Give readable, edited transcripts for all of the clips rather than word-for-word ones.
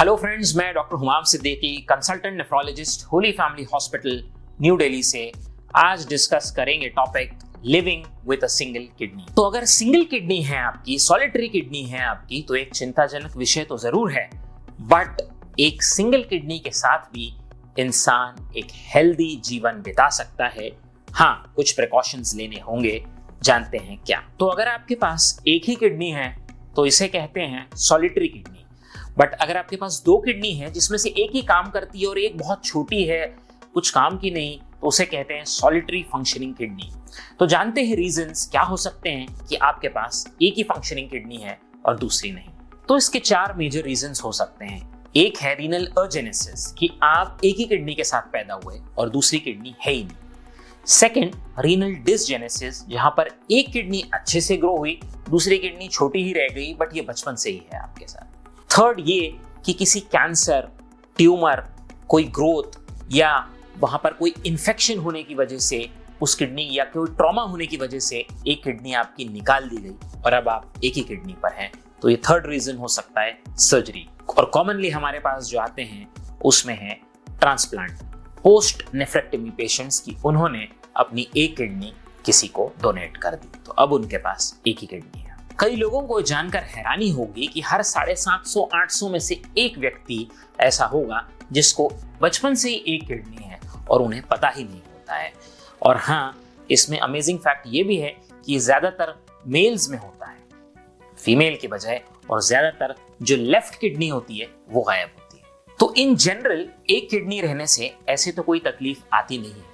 Hello friends, मैं doctor Humam Siddiqui, consultant nephrologist, Holy Family Hospital, New Delhi से आज डिस्कस करेंगे topic living with a single kidney. तो अगर सिंगल किडनी है आपकी, सॉलिटरी किडनी है आपकी, तो एक चिंताजनक विषय तो जरूर है, बट एक सिंगल किडनी के साथ भी इंसान एक हेल्दी जीवन बिता सकता है। हाँ, कुछ प्रिकॉशंस लेने होंगे, जानते हैं क्या। तो अगर आपके पास एक ही किडनी है तो इसे कहते हैं सॉलिटरी किडनी। बट अगर आपके पास दो किडनी है जिसमें से एक ही काम करती है और एक बहुत छोटी है, कुछ काम की नहीं, तो उसे कहते हैं सॉलिटरी फंक्शनिंग किडनी। तो जानते हैं रीजंस क्या हो सकते हैं कि आपके पास एक ही फंक्शनिंग किडनी है और दूसरी नहीं। तो इसके 4 मेजर रीजंस हो सकते हैं। एक है रीनल अजेनेसिस, कि आप एक ही किडनी के साथ पैदा हुए और दूसरी किडनी है ही नहीं। सेकेंड, रीनल डिसजेनेसिस, जहां पर एक किडनी अच्छे से ग्रो हुई, दूसरी किडनी छोटी ही रह गई, बट ये बचपन से ही है आपके साथ। थर्ड ये कि किसी कैंसर, ट्यूमर, कोई ग्रोथ या वहां पर कोई इन्फेक्शन होने की वजह से उस किडनी या कोई ट्रॉमा होने की वजह से एक किडनी आपकी निकाल दी गई और अब आप एक ही किडनी पर हैं। तो ये थर्ड रीजन हो सकता है सर्जरी। और कॉमनली हमारे पास जो आते हैं उसमें है ट्रांसप्लांट, पोस्ट नेफ्रेक्टमी पेशेंट्स की उन्होंने अपनी एक किडनी किसी को डोनेट कर दी, तो अब उनके पास एक ही किडनी है। कई लोगों को जानकर हैरानी होगी कि हर 750-800 में से एक व्यक्ति ऐसा होगा जिसको बचपन से ही एक किडनी है और उन्हें पता ही नहीं होता है। और हाँ, इसमें अमेजिंग फैक्ट ये भी है कि ज्यादातर मेल्स में होता है, फीमेल के बजाय, और ज्यादातर जो लेफ्ट किडनी होती है वो गायब होती है। तो इन जनरल एक किडनी रहने से ऐसे तो कोई तकलीफ आती नहीं है,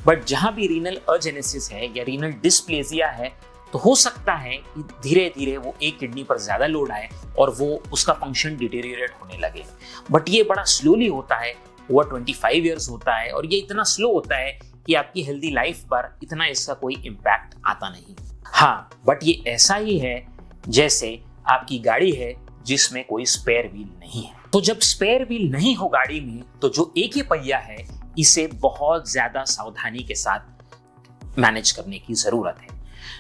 बट जहां भी रीनल अजेनेसिस है या रीनल डिस्प्लेजिया है, तो हो सकता है कि धीरे धीरे वो एक किडनी पर ज्यादा लोड आए और वो उसका फंक्शन डिटेरियोरेट होने लगे। बट ये बड़ा स्लोली होता है, ओवर 25 ईयर्स होता है, और ये इतना स्लो होता है कि आपकी हेल्दी लाइफ पर इतना इसका कोई इम्पैक्ट आता नहीं। हाँ, बट ये ऐसा ही है जैसे आपकी गाड़ी है जिसमें कोई स्पेयर व्हील नहीं है। तो जब स्पेयर व्हील नहीं हो गाड़ी में, तो जो एक ही पहिया है इसे बहुत ज्यादा सावधानी के साथ मैनेज करने की जरूरत है।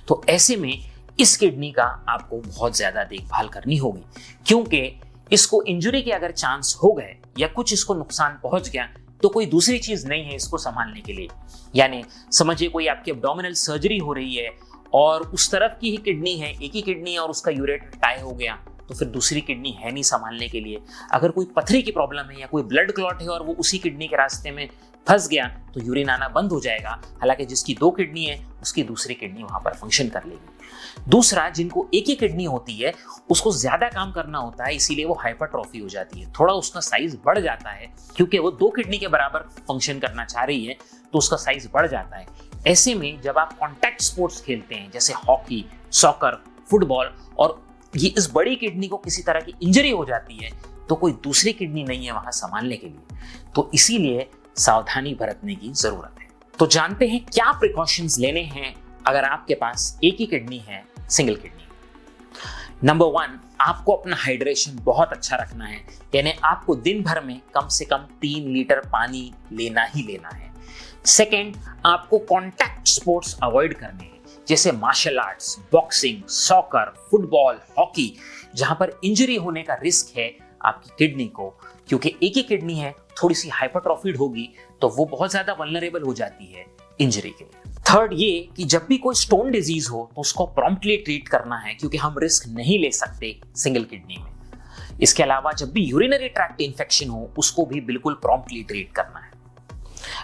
तो ऐसे में इस किडनी का आपको बहुत ज्यादा देखभाल करनी होगी, क्योंकि इसको इंजरी के अगर चांस हो गए या कुछ इसको नुकसान पहुंच गया तो कोई दूसरी चीज नहीं है इसको संभालने के लिए। यानी समझिए कोई आपकी एब्डोमिनल सर्जरी हो रही है और उस तरफ की ही किडनी है, एक ही किडनी है, और उसका यूरेटर टाई हो गया, तो फिर दूसरी किडनी है नहीं संभालने के लिए। अगर कोई पथरी की प्रॉब्लम है या कोई ब्लड क्लॉट है और वो उसी किडनी के रास्ते में फंस गया तो यूरिन आना बंद हो जाएगा। हालांकि जिसकी 2 किडनी है उसकी दूसरी किडनी वहां पर फंक्शन कर लेगी। दूसरा, जिनको एक ही किडनी होती है उसको ज्यादा काम करना होता है, इसीलिए वो हाइपरट्रॉफी हो जाती है, थोड़ा उसका साइज बढ़ जाता है, क्योंकि वो 2 किडनी के बराबर फंक्शन करना चाह रही है तो उसका साइज बढ़ जाता है। ऐसे में जब आप कॉन्टैक्ट स्पोर्ट्स खेलते हैं जैसे हॉकी, सॉकर, फुटबॉल, और ये इस बड़ी किडनी को किसी तरह की इंजरी हो जाती है तो कोई दूसरी किडनी नहीं है वहां संभालने के लिए, तो इसीलिए सावधानी बरतने की जरूरत है। तो जानते हैं क्या प्रिकॉशंस लेने हैं अगर आपके पास एक ही किडनी है, सिंगल किडनी। नंबर 1, आपको अपना हाइड्रेशन बहुत अच्छा रखना है, यानी आपको दिन भर में कम से कम 3 लीटर पानी लेना ही लेना है। सेकेंड, आपको कॉन्टैक्ट स्पोर्ट्स अवॉइड करने हैं, जैसे martial arts, boxing, soccer, football, hockey, जहां पर इंजरी होने का रिस्क है आपकी किडनी को, क्योंकि एक ही किडनी है, थोड़ी सी हाइपरट्रॉफिड होगी तो वो बहुत ज्यादा वल्नरेबल हो जाती है इंजरी के लिए। थर्ड ये कि जब भी कोई स्टोन डिजीज हो तो उसको प्रॉम्प्टली ट्रीट करना है, क्योंकि हम रिस्क नहीं ले सकते सिंगल किडनी में। इसके अलावा जब भी यूरिनरी ट्रैक्ट इन्फेक्शन हो उसको भी बिल्कुल प्रॉम्प्टली ट्रीट करना है।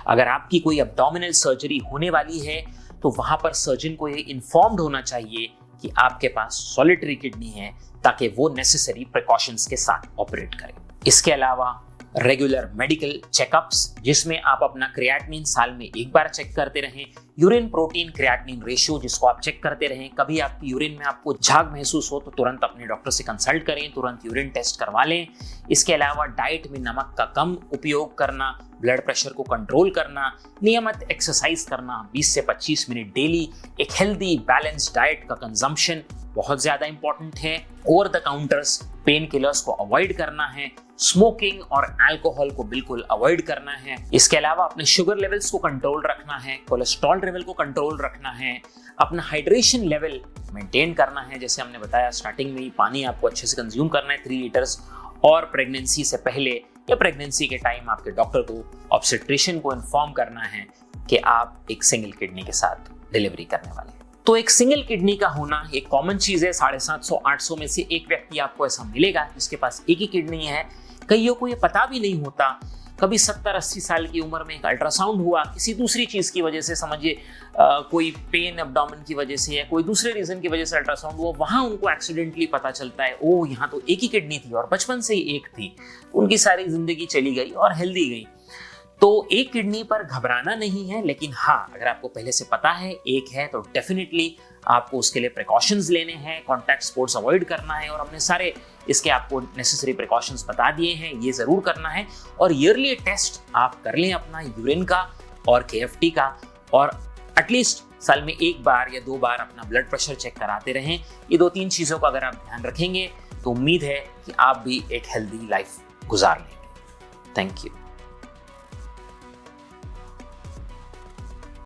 अगर आपकी कोई एब्डोमिनल सर्जरी होने वाली है तो वहां पर सर्जन को ये इन्फॉर्म्ड होना चाहिए कि आपके पास सॉलिटरी किडनी है, ताकि वो नेसेसरी प्रिकॉशंस के साथ ऑपरेट करें। इसके अलावा रेगुलर मेडिकल चेकअप्स, जिसमें आप अपना क्रिएटिनिन साल में एक बार चेक करते रहें, यूरिन प्रोटीन क्रिएटिनिन रेशियो जिसको आप चेक करते रहें, कभी आपकी यूरिन में आपको झाग महसूस हो तो तुरंत अपने डॉक्टर से कंसल्ट करें, तुरंत यूरिन टेस्ट करवा लें। इसके अलावा डाइट में नमक का कम उपयोग करना, ब्लड प्रेशर को कंट्रोल करना, नियमित एक्सरसाइज करना, 20 से 25 मिनट डेली, एक हेल्दी बैलेंस डाइट का कंजम्पशन बहुत ज्यादा इंपॉर्टेंट है। Over the counters pain killers को अवॉइड करना है, स्मोकिंग और अल्कोहल को बिल्कुल अवॉइड करना है। इसके अलावा अपने शुगर लेवल्स को कंट्रोल रखना है, कोलेस्ट्रॉल लेवल को कंट्रोल रखना है, अपना हाइड्रेशन लेवल मेंटेन करना है, जैसे हमने बताया स्टार्टिंग में ही, पानी आपको अच्छे से कंज्यूम करना है 3 लीटर्स, और प्रेगनेंसी से पहले या प्रेगनेंसी के टाइम आपके डॉक्टर को, ऑब्स्टेट्रिशियन को इन्फॉर्म करना है कि आप एक सिंगल किडनी के साथ डिलीवरी करने वाले हैं। तो एक सिंगल किडनी का होना एक कॉमन चीज है। 750-800 में से एक व्यक्ति आपको ऐसा मिलेगा जिसके पास एक ही किडनी है। कईयों को ये पता भी नहीं होता। कभी 70-80 साल की उम्र में एक अल्ट्रासाउंड हुआ किसी दूसरी चीज की वजह से, समझिए कोई पेन एब्डोमेन की वजह से या कोई दूसरे रीजन की वजह से अल्ट्रासाउंड हुआ, वहां उनको एक्सीडेंटली पता चलता है ओह यहाँ तो एक ही किडनी थी और बचपन से ही एक थी। उनकी सारी जिंदगी चली गई और हेल्दी गई। तो एक किडनी पर घबराना नहीं है, लेकिन हाँ, अगर आपको पहले से पता है एक है तो डेफिनेटली आपको उसके लिए प्रिकॉशंस लेने हैं, कॉन्टैक्ट स्पोर्ट्स अवॉइड करना है, और हमने सारे इसके आपको नेसेसरी प्रिकॉशंस बता दिए हैं, ये जरूर करना है। और ईयरली टेस्ट आप कर लें अपना यूरिन का और KFT का, और एटलीस्ट साल में एक बार या 2 बार अपना ब्लड प्रेशर चेक कराते रहें। ये 2-3 चीज़ों का अगर आप ध्यान रखेंगे तो उम्मीद है कि आप भी एक हेल्दी लाइफ गुजार लेंगे। Thank you.